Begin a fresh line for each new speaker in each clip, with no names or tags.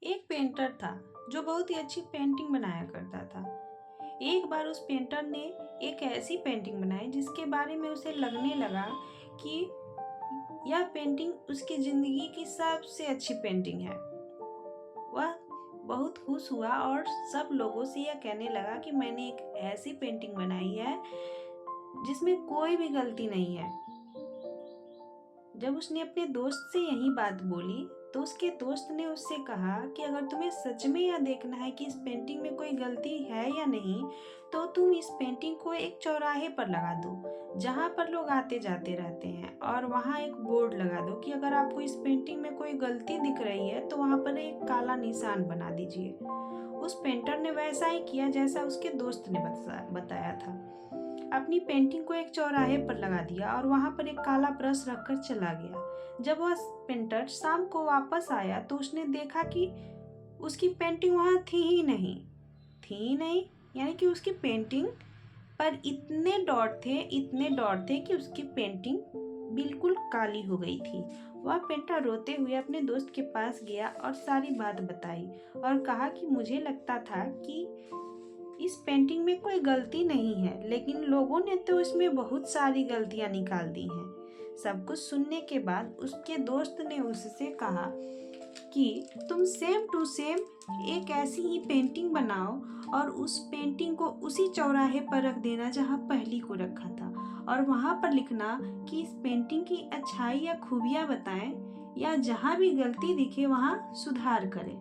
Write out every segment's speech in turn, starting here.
एक पेंटर था जो बहुत ही अच्छी पेंटिंग बनाया करता था। एक बार उस पेंटर ने एक ऐसी पेंटिंग बनाई जिसके बारे में उसे लगने लगा कि यह पेंटिंग उसकी ज़िंदगी की सबसे अच्छी पेंटिंग है। वह बहुत खुश हुआ और सब लोगों से यह कहने लगा कि मैंने एक ऐसी पेंटिंग बनाई है जिसमें कोई भी गलती नहीं है। जब उसने अपने दोस्त से यही बात बोली तो उसके दोस्त ने उससे कहा कि अगर तुम्हें सच में यह देखना है कि इस पेंटिंग में कोई गलती है या नहीं, तो तुम इस पेंटिंग को एक चौराहे पर लगा दो जहाँ पर लोग आते जाते रहते हैं, और वहाँ एक बोर्ड लगा दो कि अगर आपको इस पेंटिंग में कोई गलती दिख रही है तो वहाँ पर एक काला निशान बना दीजिए। उस पेंटर ने वैसा ही किया जैसा उसके दोस्त ने बताया था। अपनी पेंटिंग को एक चौराहे पर लगा दिया और वहां पर एक काला ब्रश रखकर चला गया। जब वह पेंटर शाम को वापस आया तो उसने देखा कि उसकी पेंटिंग वहां थी ही नहीं, यानी कि उसकी पेंटिंग पर इतने डॉट थे कि उसकी पेंटिंग बिल्कुल काली हो गई थी। वह पेंटर रोते हुए अपने दोस्त के पास गया और सारी बात बताई और कहा कि मुझे लगता था कि इस पेंटिंग में कोई गलती नहीं है, लेकिन लोगों ने तो इसमें बहुत सारी गलतियां निकाल दी हैं। सब कुछ सुनने के बाद उसके दोस्त ने उससे कहा कि तुम सेम टू सेम एक ऐसी ही पेंटिंग बनाओ और उस पेंटिंग को उसी चौराहे पर रख देना जहाँ पहली को रखा था, और वहाँ पर लिखना कि इस पेंटिंग की अच्छाई या खूबियाँ बताएं, या जहाँ भी गलती दिखे वहाँ सुधार करें।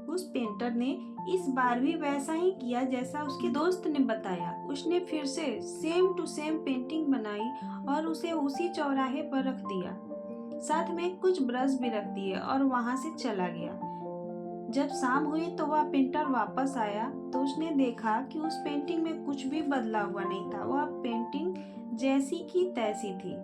उस पेंटर ने इस बार भी वैसा ही किया जैसा उसके दोस्त ने बताया। उसने फिर से सेम टू सेम पेंटिंग बनाई और उसे उसी चौराहे पर रख दिया। साथ में कुछ ब्रश भी रख दिए और वहां से चला गया। जब शाम हुई तो वह पेंटर वापस आया तो उसने देखा कि उस पेंटिंग में कुछ भी बदला हुआ नहीं था। वह पेंटिंग जैसी की तैसी थी,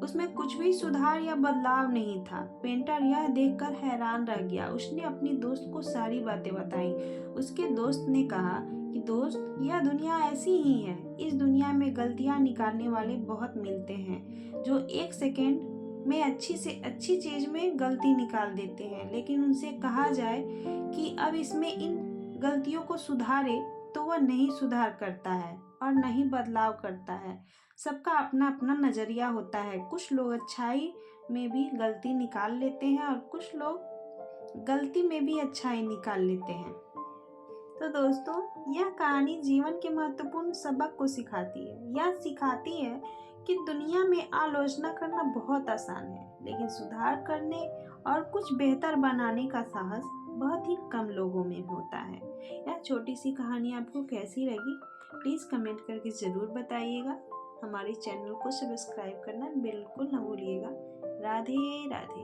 उसमें कुछ भी सुधार या बदलाव नहीं था। पेंटर यह देखकर हैरान रह गया। उसने अपने दोस्त को सारी बातें बताई। उसके दोस्त ने कहा कि दोस्त, यह दुनिया ऐसी ही है। इस दुनिया में गलतियां निकालने वाले बहुत मिलते हैं जो एक सेकेंड में अच्छी से अच्छी चीज में गलती निकाल देते हैं, लेकिन उनसे कहा जाए कि अब इसमें इन गलतियों को सुधारे तो वह नहीं सुधार करता है और नहीं बदलाव करता है। सबका अपना अपना नजरिया होता है। कुछ लोग अच्छाई में भी गलती निकाल लेते हैं और कुछ लोग गलती में भी अच्छाई निकाल लेते हैं। तो दोस्तों, यह कहानी जीवन के महत्वपूर्ण सबक को सिखाती है। यह सिखाती है कि दुनिया में आलोचना करना बहुत आसान है, लेकिन सुधार करने और कुछ बेहतर बनाने का साहस बहुत ही कम लोगों में होता है। यह छोटी सी कहानी आपको कैसी लगी, प्लीज़ कमेंट करके ज़रूर बताइएगा। हमारे चैनल को सब्सक्राइब करना बिल्कुल न भूलिएगा। राधे राधे।